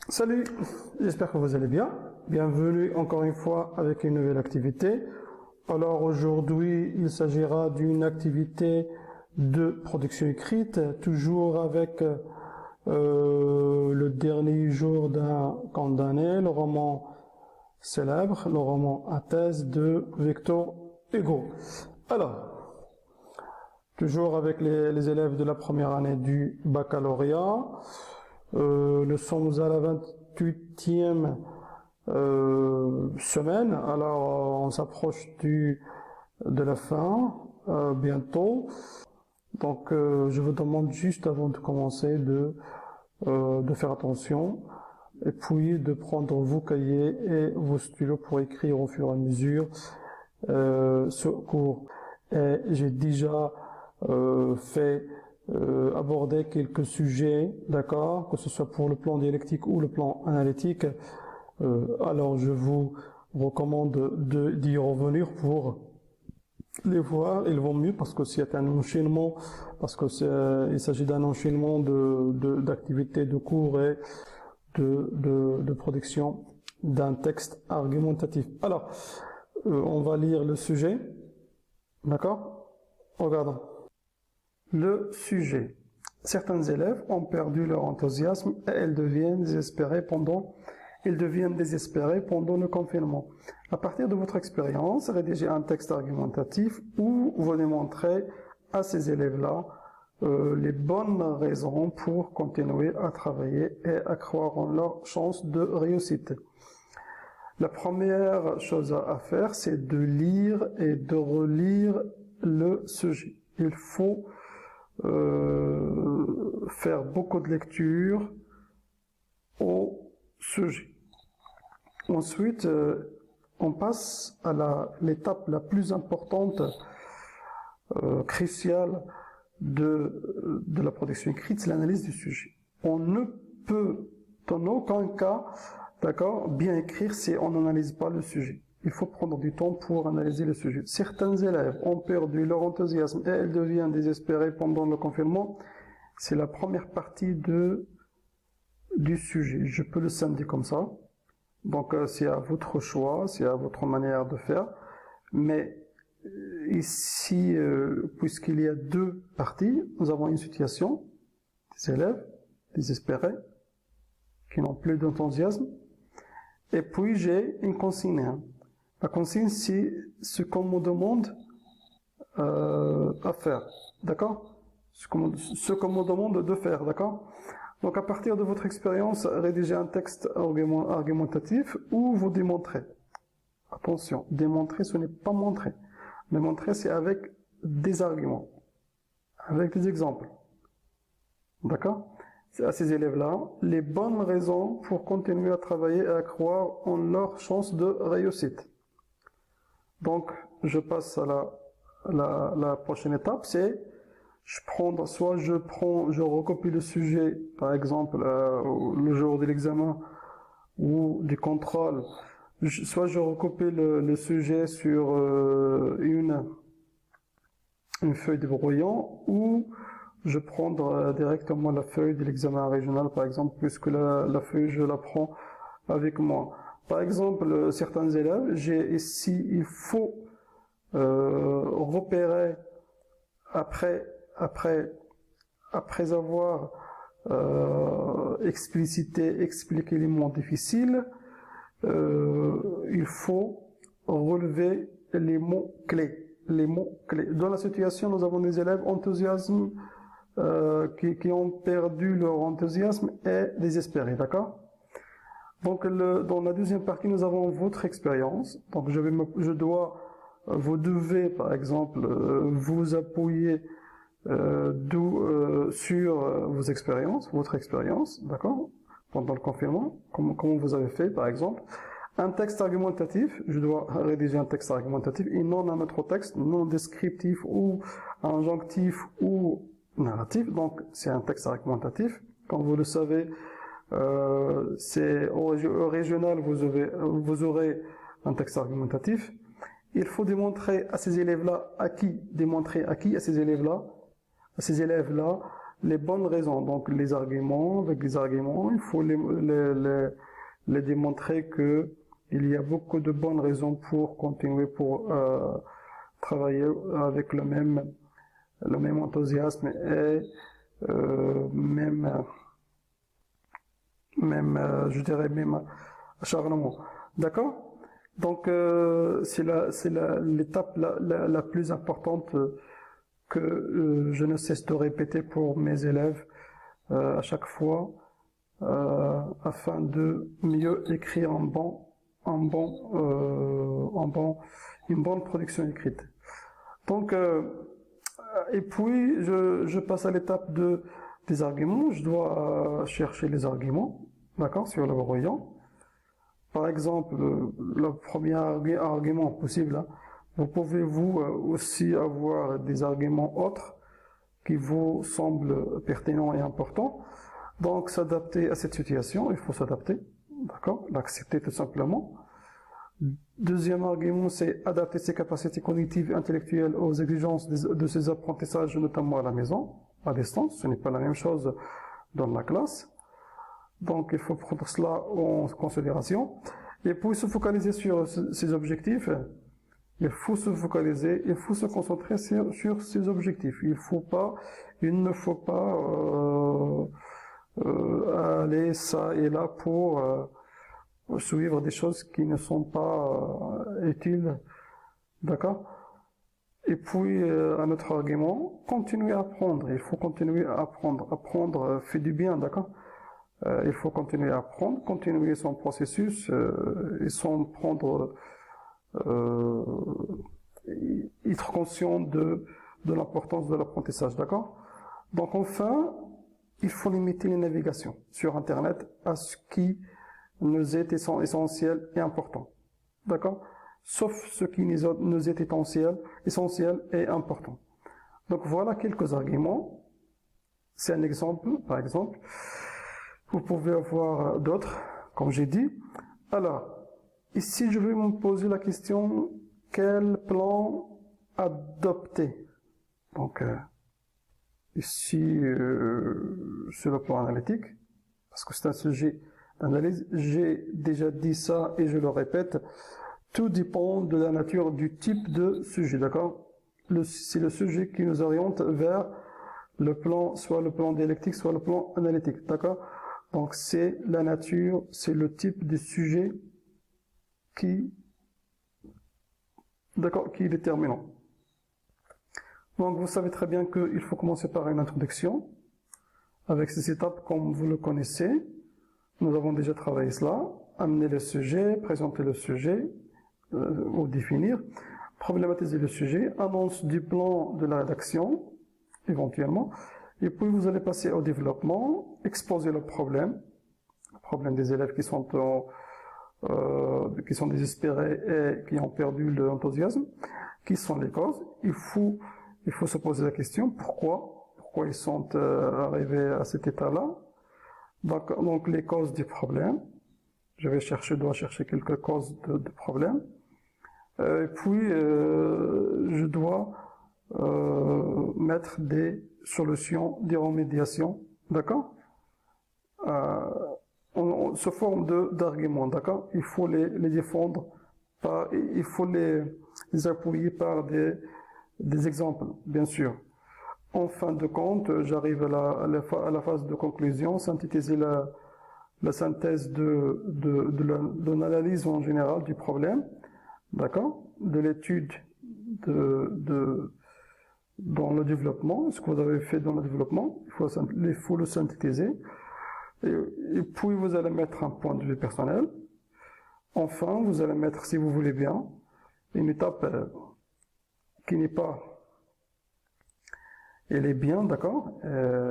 Salut, j'espère que vous allez bien. Bienvenue encore une fois avec une nouvelle activité. Alors aujourd'hui, il s'agira d'une activité de production écrite, toujours avec le dernier jour d'un condamné, le roman célèbre, le roman Athènes de Victor Hugo. Alors, toujours avec les élèves de la première année du baccalauréat. Nous sommes à la 28e semaine, alors on s'approche de la fin bientôt. Donc je vous demande juste avant de commencer de faire attention et puis de prendre vos cahiers et vos stylos pour écrire au fur et à mesure ce cours. Et j'ai déjà aborder quelques sujets, d'accord, que ce soit pour le plan dialectique ou le plan analytique. Alors je vous recommande d'y revenir pour les voir. Ils vont mieux parce que c'est un enchaînement, il s'agit d'un enchaînement d'activités de cours et de production d'un texte argumentatif. Alors, on va lire le sujet, d'accord? Regardons. Le sujet. Certains élèves ont perdu leur enthousiasme et ils deviennent désespérés pendant le confinement. À partir de votre expérience, rédigez un texte argumentatif où vous démontrez à ces élèves-là les bonnes raisons pour continuer à travailler et à croire en leur chance de réussite. La première chose à faire, c'est de lire et de relire le sujet. Il faut faire beaucoup de lectures au sujet. Ensuite, on passe à l'étape la plus importante, cruciale de la production écrite, c'est l'analyse du sujet. On ne peut en aucun cas, d'accord, bien écrire si on n'analyse pas le sujet. Il faut prendre du temps pour analyser le sujet. Certains élèves ont perdu leur enthousiasme et ils deviennent désespérés pendant le confinement. C'est la première partie du sujet. Je peux le scinder comme ça. Donc c'est à votre choix, c'est à votre manière de faire. Mais ici, puisqu'il y a deux parties, nous avons une situation des élèves désespérés qui n'ont plus d'enthousiasme. Et puis j'ai une consigne. La consigne, c'est ce qu'on me demande à faire, d'accord? Ce qu'on me demande de faire, d'accord? Donc à partir de votre expérience, rédigez un texte argumentatif où vous démontrez. Attention, démontrer, ce n'est pas montrer. Démontrer, c'est avec des arguments, avec des exemples. D'accord? C'est à ces élèves-là les bonnes raisons pour continuer à travailler et à croire en leur chance de réussite. Donc, je passe à la prochaine étape, c'est je recopie le sujet, par exemple, le jour de l'examen ou du contrôle. Soit je recopie le sujet sur une feuille de brouillon, ou je prends directement la feuille de l'examen régional, par exemple, puisque la feuille, je la prends avec moi. Par exemple, certains élèves, il faut repérer après avoir expliqué les mots difficiles, il faut relever les mots clés. Dans la situation, nous avons des élèves enthousiasme qui ont perdu leur enthousiasme et désespérés, d'accord? Donc dans la deuxième partie, nous avons votre expérience. Donc vous devez par exemple vous appuyer sur votre expérience, d'accord, pendant le confinement, comment vous avez fait par exemple. Un texte argumentatif, je dois rédiger un texte argumentatif et non un autre texte, non descriptif ou injonctif ou narratif. Donc c'est un texte argumentatif. Comme vous le savez, c'est au régional, vous aurez un texte argumentatif. Il faut démontrer à ces élèves-là, à ces élèves-là, les bonnes raisons. Donc les arguments, avec les arguments, il faut les démontrer que il y a beaucoup de bonnes raisons pour continuer, pour travailler avec le même enthousiasme et je dirais même acharnement. D'accord? Donc c'est l'étape la plus importante que je ne cesse de répéter pour mes élèves à chaque fois afin de mieux écrire une bonne production écrite. Donc et puis je passe à l'étape des arguments. Je dois chercher les arguments, d'accord, sur le brouillon. Par exemple, le premier argument possible, hein, vous pouvez aussi avoir des arguments autres qui vous semblent pertinents et importants. Donc s'adapter à cette situation, il faut s'adapter, d'accord, l'accepter tout simplement. Deuxième argument, c'est adapter ses capacités cognitives et intellectuelles aux exigences de ses apprentissages, notamment à la maison, à distance. Ce n'est pas la même chose dans la classe. Donc il faut prendre cela en considération. Et puis se focaliser sur ses objectifs. Il faut se focaliser, il faut se concentrer sur ses objectifs. Il ne faut pas aller ça et là pour suivre des choses qui ne sont pas utiles. D'accord? Et puis, un autre argument, continuer à apprendre. Il faut continuer à apprendre. Apprendre fait du bien, d'accord? Il faut continuer à apprendre, continuer son processus et sans prendre... être conscient de l'importance de l'apprentissage, d'accord? Donc enfin, il faut limiter les navigations sur Internet à ce qui nous est essentiel et important, d'accord? Sauf ce qui nous est essentiel et important. Donc voilà quelques arguments. C'est un exemple, par exemple. Vous pouvez avoir d'autres, comme j'ai dit. Alors, ici, je vais me poser la question, quel plan adopter? Donc, ici, sur le plan analytique, parce que c'est un sujet d'analyse, j'ai déjà dit ça et je le répète, tout dépend de la nature du type de sujet, d'accord? C'est le sujet qui nous oriente vers le plan, soit le plan dialectique, soit le plan analytique, d'accord? Donc, c'est la nature, c'est le type de sujet qui est déterminant. Donc vous savez très bien qu'il faut commencer par une introduction, avec ces étapes comme vous le connaissez. Nous avons déjà travaillé cela, amener le sujet, présenter le sujet, ou définir, problématiser le sujet, annonce du plan de la rédaction, éventuellement, et puis vous allez passer au développement, exposer le problème des élèves qui sont désespérés et qui ont perdu l'enthousiasme, qui sont les causes. Il faut se poser la question, pourquoi ils sont arrivés à cet état-là. Donc les causes du problème. Je dois chercher quelques causes de problème. Et puis, je dois mettre des solutions, des remédiations, d'accord, sous forme d'arguments, d'accord. Il faut les défendre, il faut les appuyer par des exemples, bien sûr. En fin de compte, j'arrive à la phase de conclusion, synthétiser la synthèse de l'analyse en général du problème, d'accord, de l'étude dans le développement, ce que vous avez fait dans le développement, il faut le synthétiser, et puis vous allez mettre un point de vue personnel. Enfin, vous allez mettre, si vous voulez bien, une étape qui n'est pas... Elle est bien, d'accord,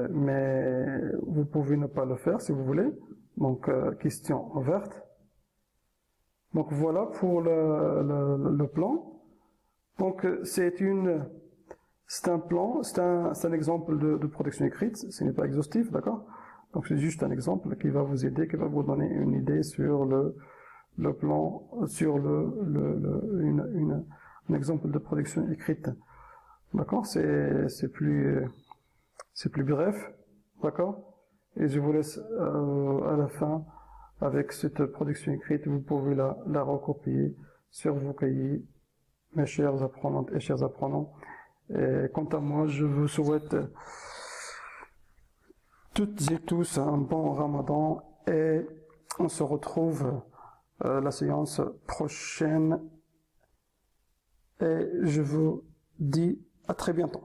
mais vous pouvez ne pas le faire si vous voulez. Donc, question verte. Donc, voilà pour le plan. Donc, c'est un plan, c'est un exemple de production écrite, ce n'est pas exhaustif, d'accord. Donc, c'est juste un exemple qui va vous aider, qui va vous donner une idée sur le plan, sur un exemple de production écrite. D'accord, c'est plus C'est plus bref, d'accord? Et je vous laisse à la fin avec cette production écrite. Vous pouvez la recopier sur vos cahiers, mes chers apprenantes et chers apprenants. Et quant à moi, je vous souhaite toutes et tous un bon Ramadan et on se retrouve la séance prochaine et je vous dis à très bientôt.